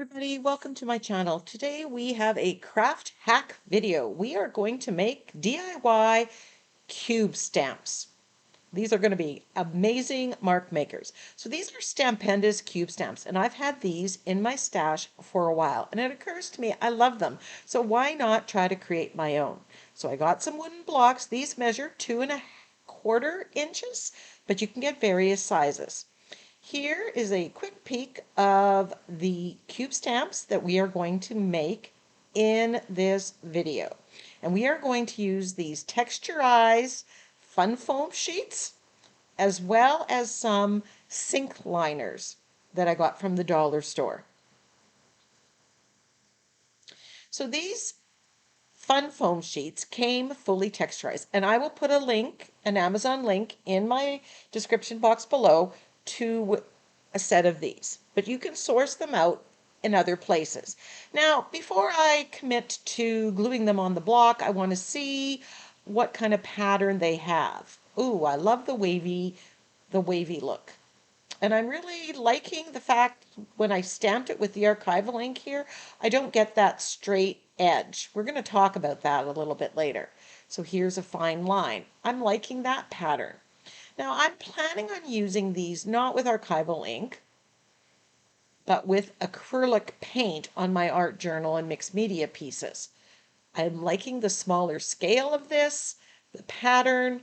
everybody, welcome to my channel. Today we have a craft hack video. We are going to make DIY cube stamps. These are going to be amazing mark makers. So these are Stampendous cube stamps, and I've had these in my stash for a while, and it occurs to me I love them. So why not try to create my own? So I got some wooden blocks. These measure 2¼ inches, but you can get various sizes. Here is a quick peek of the cube stamps that we are going to make in this video. And we are going to use these texturized fun foam sheets as well as some sink liners that I got from the dollar store. So these fun foam sheets came fully texturized, and I will put a link, an Amazon link, in my description box below to a set of these, but you can source them out in other places. Now, before I commit to gluing them on the block, I want to see what kind of pattern they have. Ooh, I love the wavy look. And I'm really liking the fact when I stamped it with the archival ink here, I don't get that straight edge. We're going to talk about that a little bit later. So here's a fine line. I'm liking that pattern. Now I'm planning on using these not with archival ink, but with acrylic paint on my art journal and mixed media pieces. I'm liking the smaller scale of this, the pattern,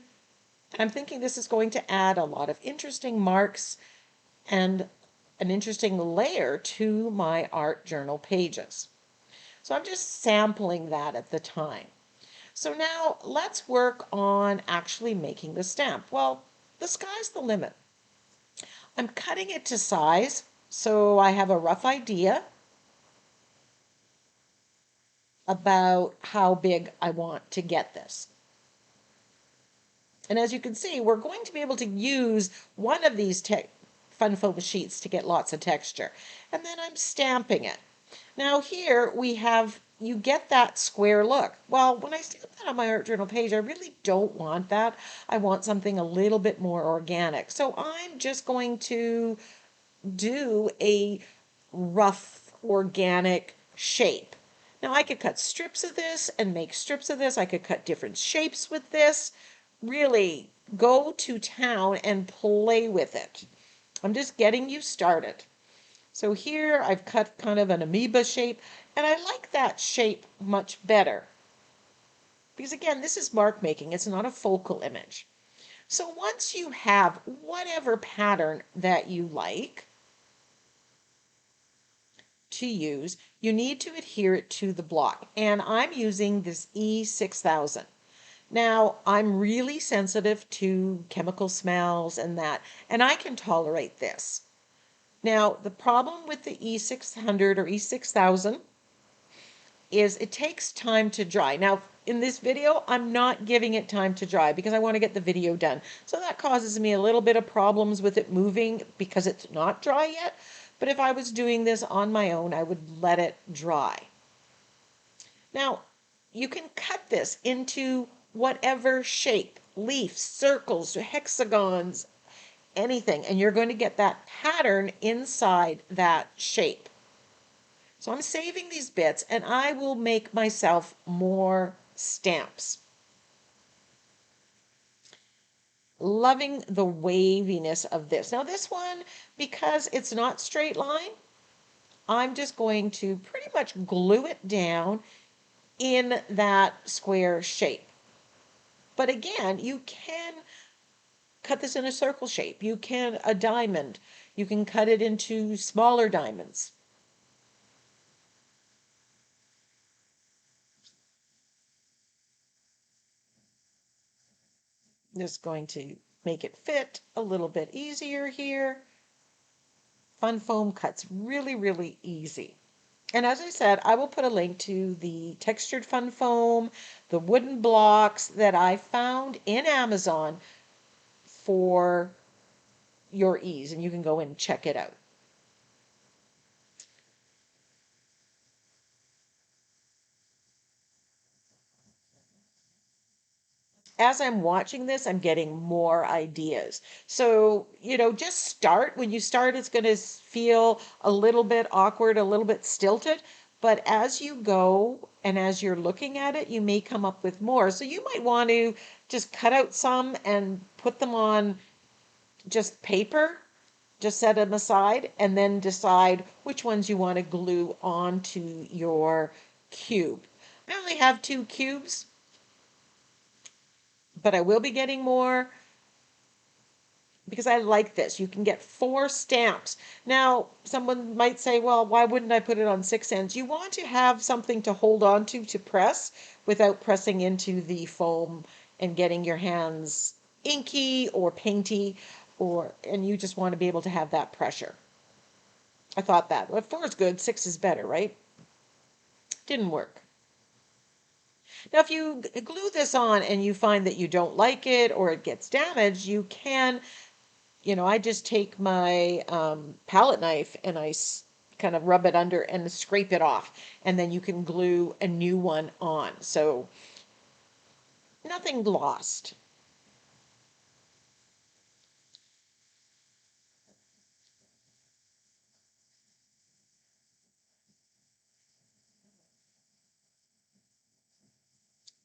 and I'm thinking this is going to add a lot of interesting marks and an interesting layer to my art journal pages. So I'm just sampling that at the time. So now let's work on actually making the stamp. Well, the sky's the limit. I'm cutting it to size so I have a rough idea about how big I want to get this. And as you can see, we're going to be able to use one of these fun foam sheets to get lots of texture. And then I'm stamping it. Now here we have, you get that square look. Well, when I stamp that on my art journal page, I really don't want that. I want something a little bit more organic. So I'm just going to do a rough organic shape. Now I could cut strips of this and make strips of this. I could cut different shapes with this. Really go to town and play with it. I'm just getting you started. So here I've cut kind of an amoeba shape, and I like that shape much better. Because again, this is mark making, it's not a focal image. So once you have whatever pattern that you like to use, you need to adhere it to the block. And I'm using this E6000. Now, I'm really sensitive to chemical smells and that, and I can tolerate this. Now, the problem with the E600 or E6000 is it takes time to dry. Now, in this video, I'm not giving it time to dry because I want to get the video done. So that causes me a little bit of problems with it moving because it's not dry yet. But if I was doing this on my own, I would let it dry. Now, you can cut this into whatever shape, leaves, circles, hexagons, anything, and you're going to get that pattern inside that shape. So I'm saving these bits and I will make myself more stamps. Loving the waviness of this. Now this one, because it's not straight line, I'm just going to pretty much glue it down in that square shape. But again, you can cut this in a circle shape. You can a diamond. You can cut it into smaller diamonds. Just going to make it fit a little bit easier here. Fun foam cuts really, really easy. And as I said, I will put a link to the textured fun foam, the wooden blocks that I found in Amazon for your ease, and you can go and check it out. as I'm watching this, I'm getting more ideas. So, just start. When you start, it's going to feel a little bit awkward, a little bit stilted. But as you go and as you're looking at it, you may come up with more. So you might want to just cut out some and put them on just paper, just set them aside, and then decide which ones you want to glue onto your cube. I only have 2 cubes, but I will be getting more because I like this. You can get 4 stamps. Now, someone might say, well, why wouldn't I put it on 6 ends? You want to have something to hold on to press without pressing into the foam and getting your hands inky or painty, and you just want to be able to have that pressure. I thought that. Well, 4 is good, 6 is better, right? Didn't work. Now, if you glue this on and you find that you don't like it or it gets damaged, you can, I just take my palette knife and I kind of rub it under and scrape it off. And then you can glue a new one on. So nothing lost.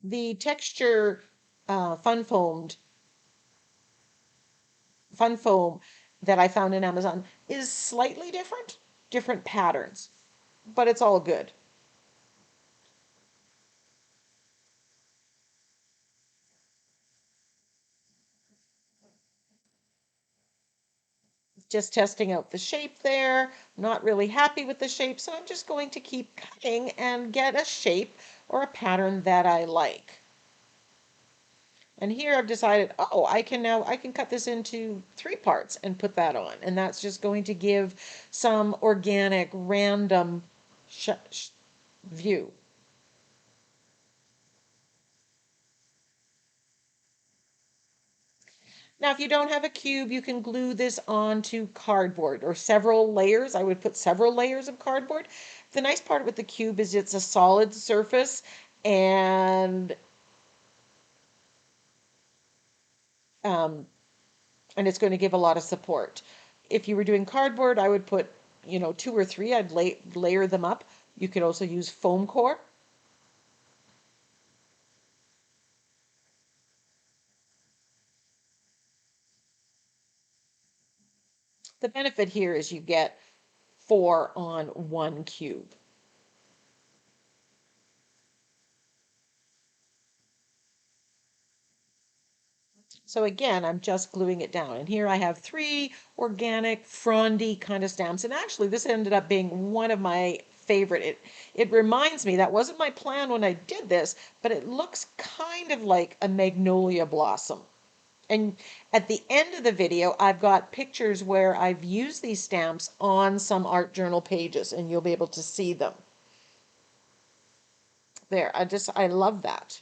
The texture fun foam that I found in Amazon is slightly different patterns, but it's all good. Just testing out the shape there. Not really happy with the shape, so I'm just going to keep cutting and get a shape or a pattern that I like. And here I've decided, oh, I can cut this into 3 parts and put that on. And that's just going to give some organic, random view. Now, if you don't have a cube, you can glue this onto cardboard or several layers. I would put several layers of cardboard. The nice part with the cube is it's a solid surface and um, and it's going to give a lot of support. If you were doing cardboard, I would put, 2 or 3. I'd layer them up. You could also use foam core. The benefit here is you get 4 on 1 cube. So again, I'm just gluing it down. And here I have 3 organic, frondy kind of stamps. And actually, this ended up being one of my favorite. It reminds me, that wasn't my plan when I did this, but it looks kind of like a magnolia blossom. And at the end of the video, I've got pictures where I've used these stamps on some art journal pages, and you'll be able to see them. There, I love that.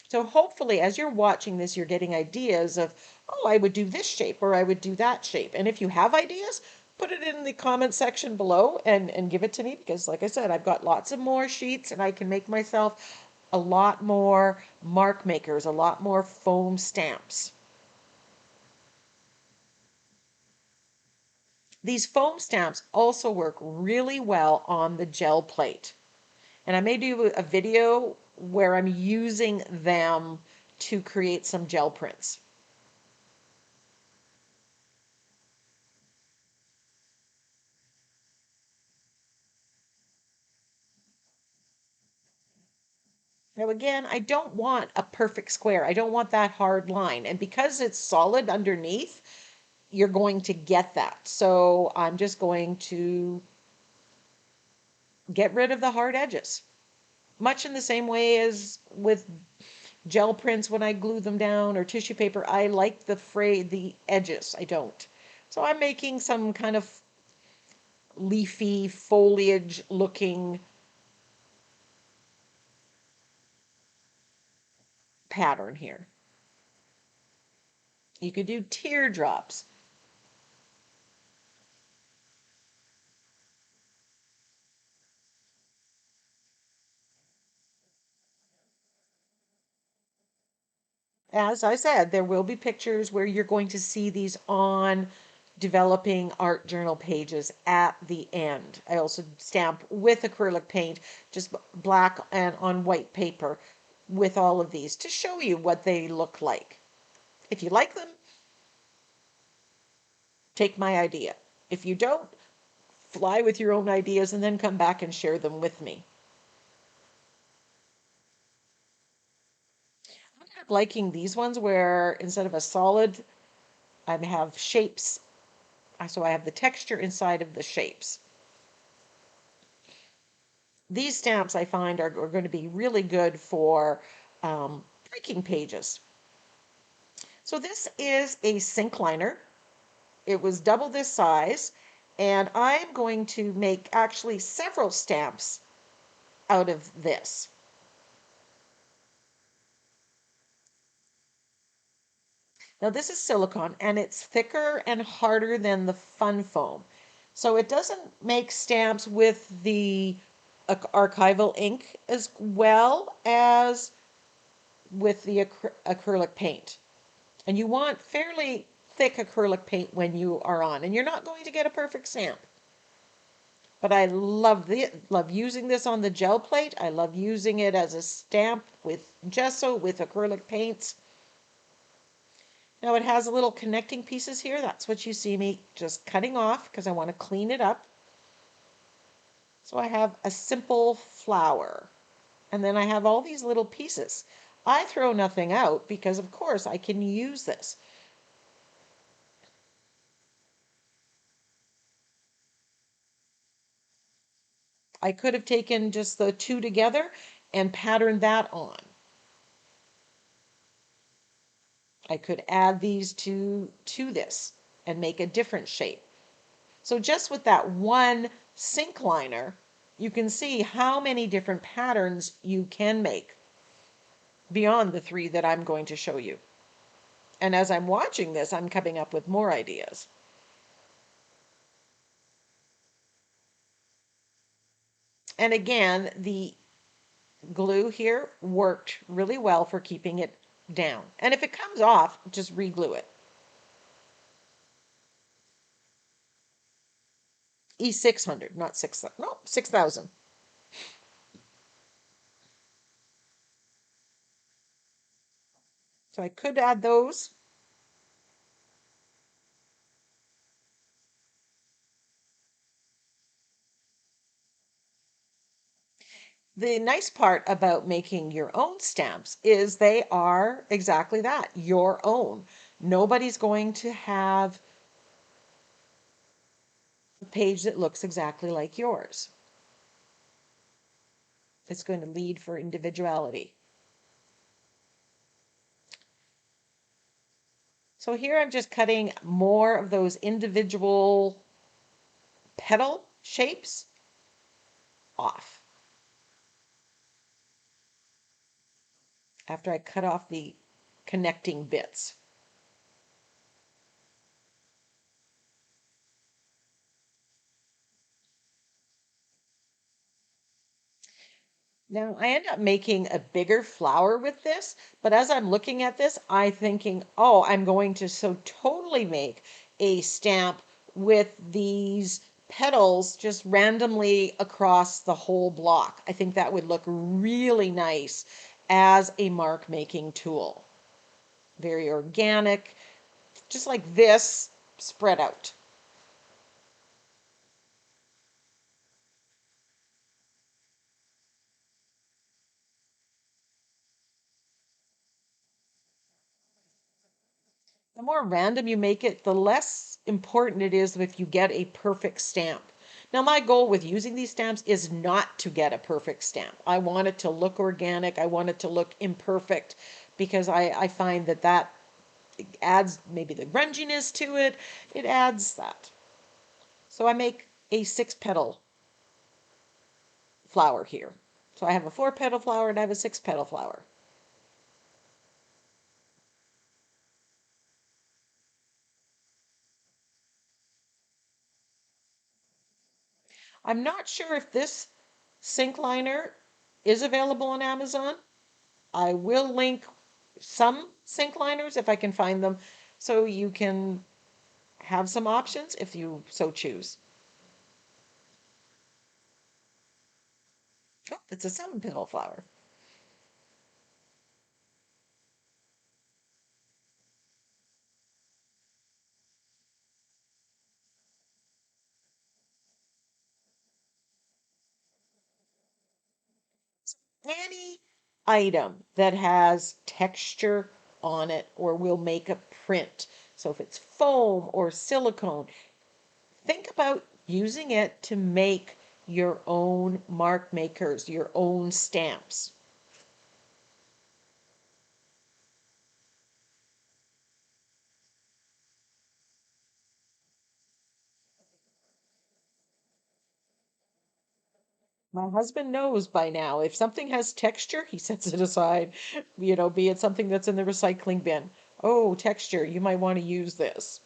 So hopefully, as you're watching this, you're getting ideas of, oh, I would do this shape or I would do that shape. And if you have ideas, put it in the comment section below and give it to me because, like I said, I've got lots of more sheets and I can make myself a lot more mark makers, a lot more foam stamps. These foam stamps also work really well on the gel plate. And I may do a video where I'm using them to create some gel prints. Now again, I don't want a perfect square. I don't want that hard line. And because it's solid underneath, you're going to get that. So I'm just going to get rid of the hard edges. Much in the same way as with gel prints when I glue them down or tissue paper, I like the edges. I don't. So I'm making some kind of leafy foliage looking pattern here. You could do teardrops. As I said, there will be pictures where you're going to see these on developing art journal pages at the end. I also stamp with acrylic paint, just black and on white paper with all of these to show you what they look like. If you like them, take my idea. If you don't, fly with your own ideas and then come back and share them with me. I'm liking these ones where instead of a solid, I have shapes. So I have the texture inside of the shapes. These stamps I find are going to be really good for breaking pages. So this is a sink liner. It was double this size, and I'm going to make actually several stamps out of this. Now this is silicone and it's thicker and harder than the fun foam. So it doesn't make stamps with the archival ink as well as with the acrylic paint. And you want fairly thick acrylic paint when you are on, and you're not going to get a perfect stamp. But I love using this on the gel plate. I love using it as a stamp with gesso, with acrylic paints. Now it has little connecting pieces here. That's what you see me just cutting off because I want to clean it up. So I have a simple flower. And then I have all these little pieces. I throw nothing out because of course I can use this. I could have taken just the two together and patterned that on. I could add these to this and make a different shape. So just with that one sink liner, you can see how many different patterns you can make beyond the three that I'm going to show you. And as I'm watching this, I'm coming up with more ideas. And again, the glue here worked really well for keeping it down. And if it comes off, just re-glue it. E600, not 6,000. No, 6,000. So I could add those. The nice part about making your own stamps is they are exactly that, your own. Nobody's going to have a page that looks exactly like yours. It's going to lead for individuality. So here I'm just cutting more of those individual petal shapes off after I cut off the connecting bits. Now I end up making a bigger flower with this, but as I'm looking at this, I'm thinking, oh, I'm going to so totally make a stamp with these petals just randomly across the whole block. I think that would look really nice as a mark making tool. Very organic, just like this spread out. The more random you make it, the less important it is if you get a perfect stamp. Now, my goal with using these stamps is not to get a perfect stamp. I want it to look organic. I want it to look imperfect because I find that that adds maybe the grunginess to it. It adds that. So I make a 6-petal flower here. So I have a 4-petal flower and I have a 6-petal flower. I'm not sure if this sink liner is available on Amazon. I will link some sink liners if I can find them, so you can have some options if you so choose. Oh, it's a seven petal flower. Any item that has texture on it or will make a print. So if it's foam or silicone, think about using it to make your own mark makers, your own stamps. My husband knows by now if something has texture, he sets it aside, be it something that's in the recycling bin. Oh, texture, you might want to use this.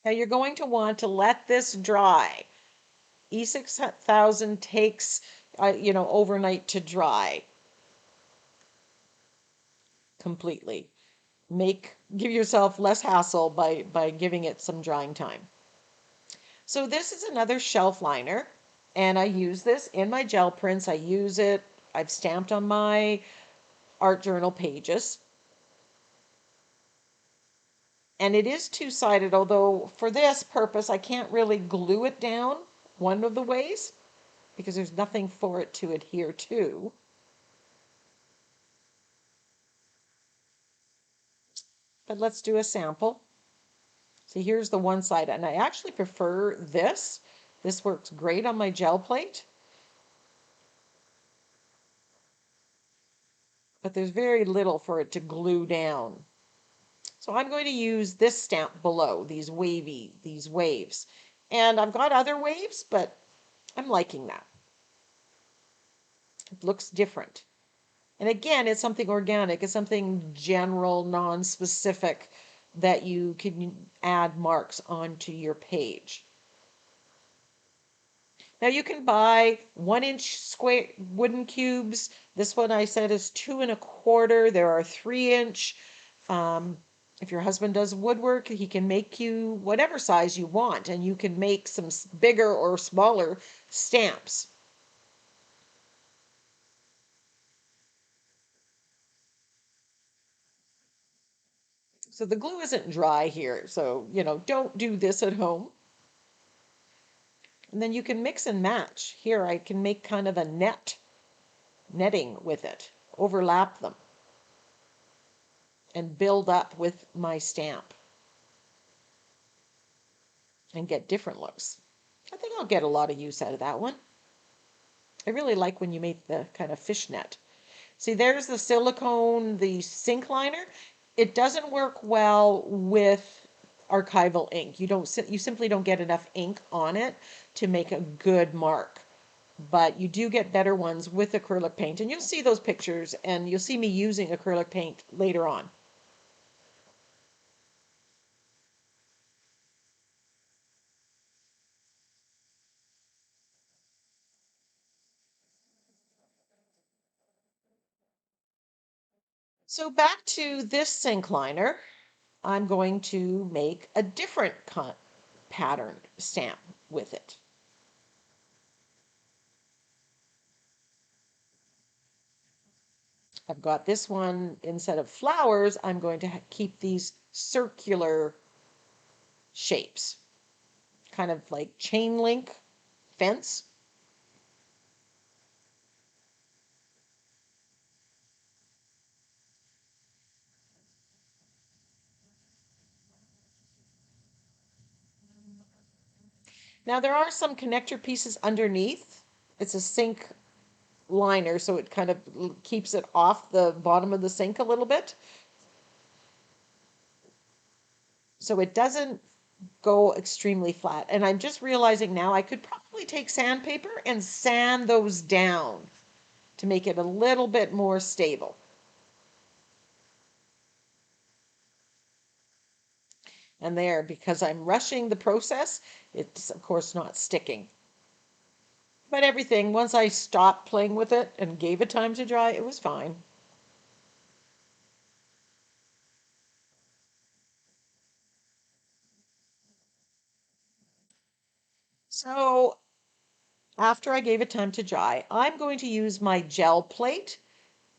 Now you're going to want to let this dry. E6000 takes, overnight to dry completely. Give yourself less hassle by giving it some drying time. So this is another shelf liner, and I use this in my gel prints. I use it, I've stamped on my art journal pages. And it is two-sided, although for this purpose I can't really glue it down one of the ways because there's nothing for it to adhere to. But let's do a sample. So here's the one side, and I actually prefer this. This works great on my gel plate, but there's very little for it to glue down. So I'm going to use this stamp below, these waves. And I've got other waves, but I'm liking that. It looks different. And again, it's something organic, it's something general, non-specific that you can add marks onto your page. Now you can buy 1-inch square wooden cubes. This one I said is 2 1/4. There are 3-inch. If your husband does woodwork, he can make you whatever size you want, and you can make some bigger or smaller stamps. So the glue isn't dry here, so don't do this at home. And then you can mix and match. Here I can make kind of a netting with it, overlap them, and build up with my stamp and get different looks. I think I'll get a lot of use out of that one. I really like when you make the kind of fishnet. See, there's the silicone, the sink liner. It doesn't work well with archival ink. You simply don't get enough ink on it to make a good mark. But you do get better ones with acrylic paint, and you'll see those pictures, and you'll see me using acrylic paint later on. So back to this sink liner, I'm going to make a different pattern stamp with it. I've got this one, instead of flowers, I'm going to keep these circular shapes, kind of like chain link fence. Now there are some connector pieces underneath. It's a sink liner, so it kind of keeps it off the bottom of the sink a little bit. So it doesn't go extremely flat. And I'm just realizing now I could probably take sandpaper and sand those down to make it a little bit more stable. And there, because I'm rushing the process, it's of course not sticking. But everything, once I stopped playing with it and gave it time to dry, it was fine. So after I gave it time to dry, I'm going to use my gel plate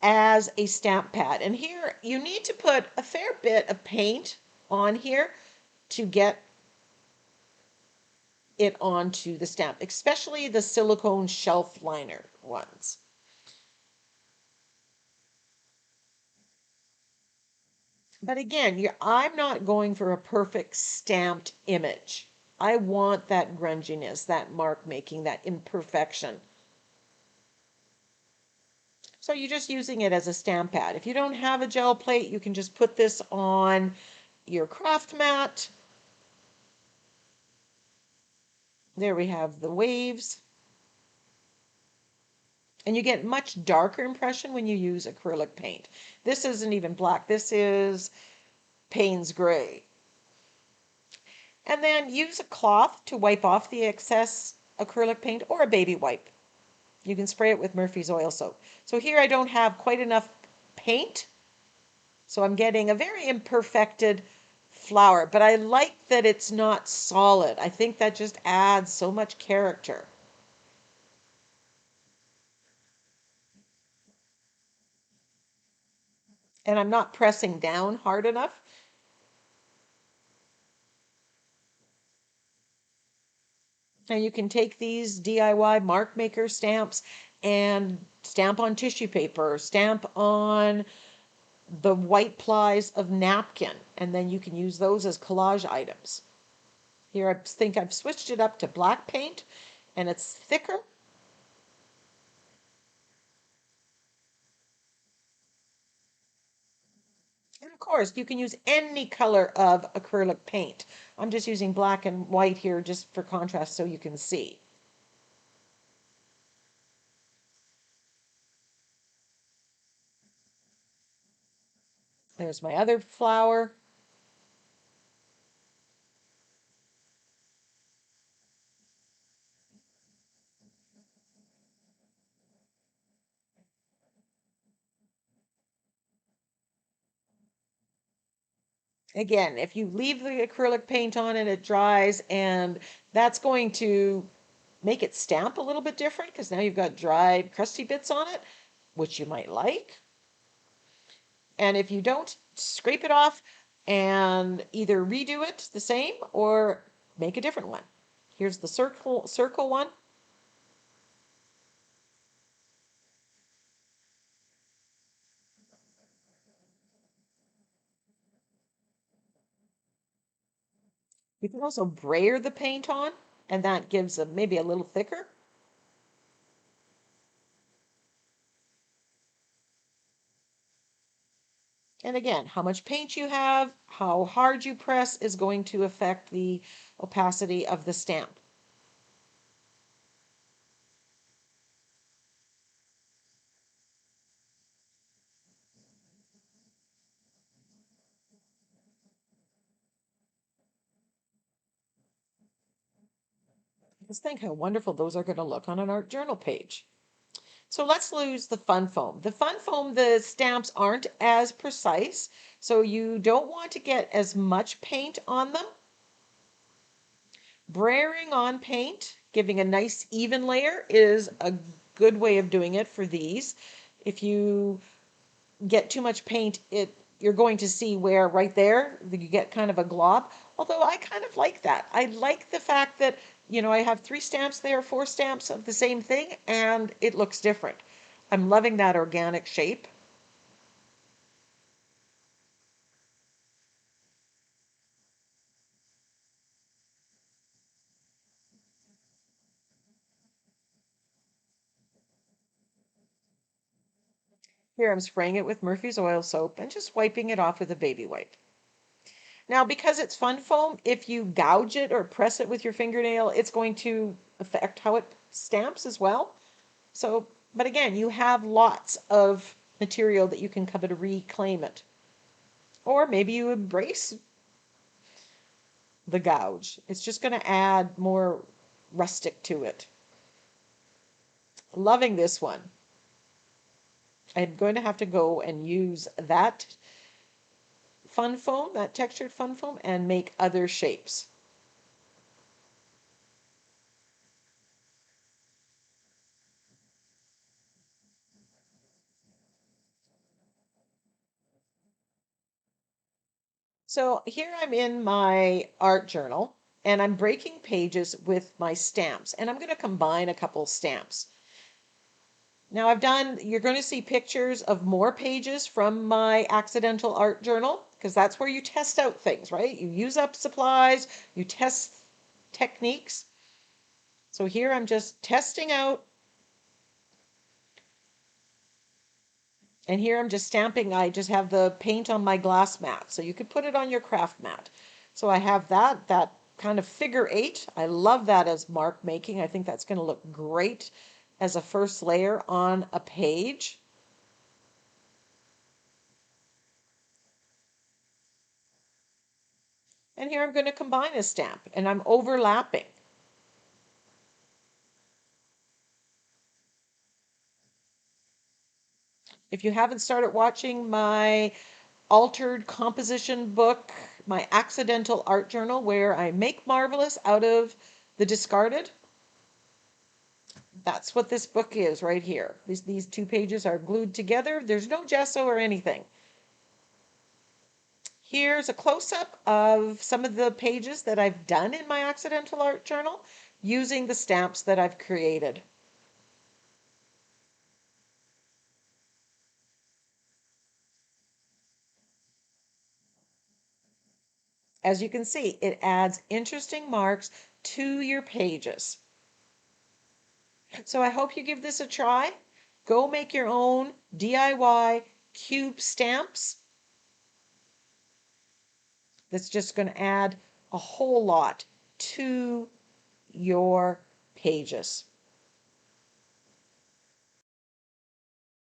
as a stamp pad. And here you need to put a fair bit of paint on here to get it onto the stamp, especially the silicone shelf liner ones. But again, I'm not going for a perfect stamped image. I want that grunginess, that mark making, that imperfection. So you're just using it as a stamp pad. If you don't have a gel plate, you can just put this on your craft mat. There we have the waves. And you get much darker impression when you use acrylic paint. This isn't even black. This is Payne's gray. And then use a cloth to wipe off the excess acrylic paint or a baby wipe. You can spray it with Murphy's oil soap. So here I don't have quite enough paint, so I'm getting a very imperfected flower, but I like that it's not solid. I think that just adds so much character. And I'm not pressing down hard enough. Now you can take these DIY mark maker stamps and stamp on tissue paper, stamp on the white plies of napkin, and then you can use those as collage items. Here I think I've switched it up to black paint and it's thicker. And of course, you can use any color of acrylic paint. I'm just using black and white here just for contrast so you can see. There's my other flower. Again, if you leave the acrylic paint on and it dries, and that's going to make it stamp a little bit different because now you've got dried crusty bits on it, which you might like. And if you don't, scrape it off and either redo it the same or make a different one. Here's the circle one. You can also brayer the paint on, and that gives them maybe a little thicker. And again, how much paint you have, how hard you press is going to affect the opacity of the stamp. Just think how wonderful those are going to look on an art journal page. So let's use the fun foam. The fun foam, the stamps aren't as precise, so you don't want to get as much paint on them. Brayering on paint, giving a nice even layer, is a good way of doing it for these. If you get too much paint, you're going to see where right there you get kind of a glob. Although I kind of like that. I like the fact that, I have 3 stamps there, 4 stamps of the same thing, and it looks different. I'm loving that organic shape. Here I'm spraying it with Murphy's oil soap and just wiping it off with a baby wipe. Now, because it's fun foam, if you gouge it or press it with your fingernail, it's going to affect how it stamps as well. So, but again, you have lots of material that you can come to reclaim it. Or maybe you embrace the gouge. It's just going to add more rustic to it. Loving this one. I'm going to have to go and use that fun foam, that textured fun foam, and make other shapes. So here I'm in my art journal and I'm breaking pages with my stamps, and I'm going to combine a couple stamps. Now you're going to see pictures of more pages from my accidental art journal because that's where you test out things, right? You use up supplies, you test techniques. So here I'm just testing out, and here I'm just stamping. I just have the paint on my glass mat, so you could put it on your craft mat. So I have that kind of figure eight. I love that as mark making. I think that's going to look great as a first layer on a page. And here I'm going to combine a stamp, and I'm overlapping. If you haven't started watching my altered composition book, my accidental art journal, where I make marvelous out of the discarded, that's what this book is right here. These two pages are glued together. There's no gesso or anything. Here's a close-up of some of the pages that I've done in my accidental art journal using the stamps that I've created. As you can see, it adds interesting marks to your pages. So I hope you give this a try. Go make your own DIY cube stamps. That's just going to add a whole lot to your pages.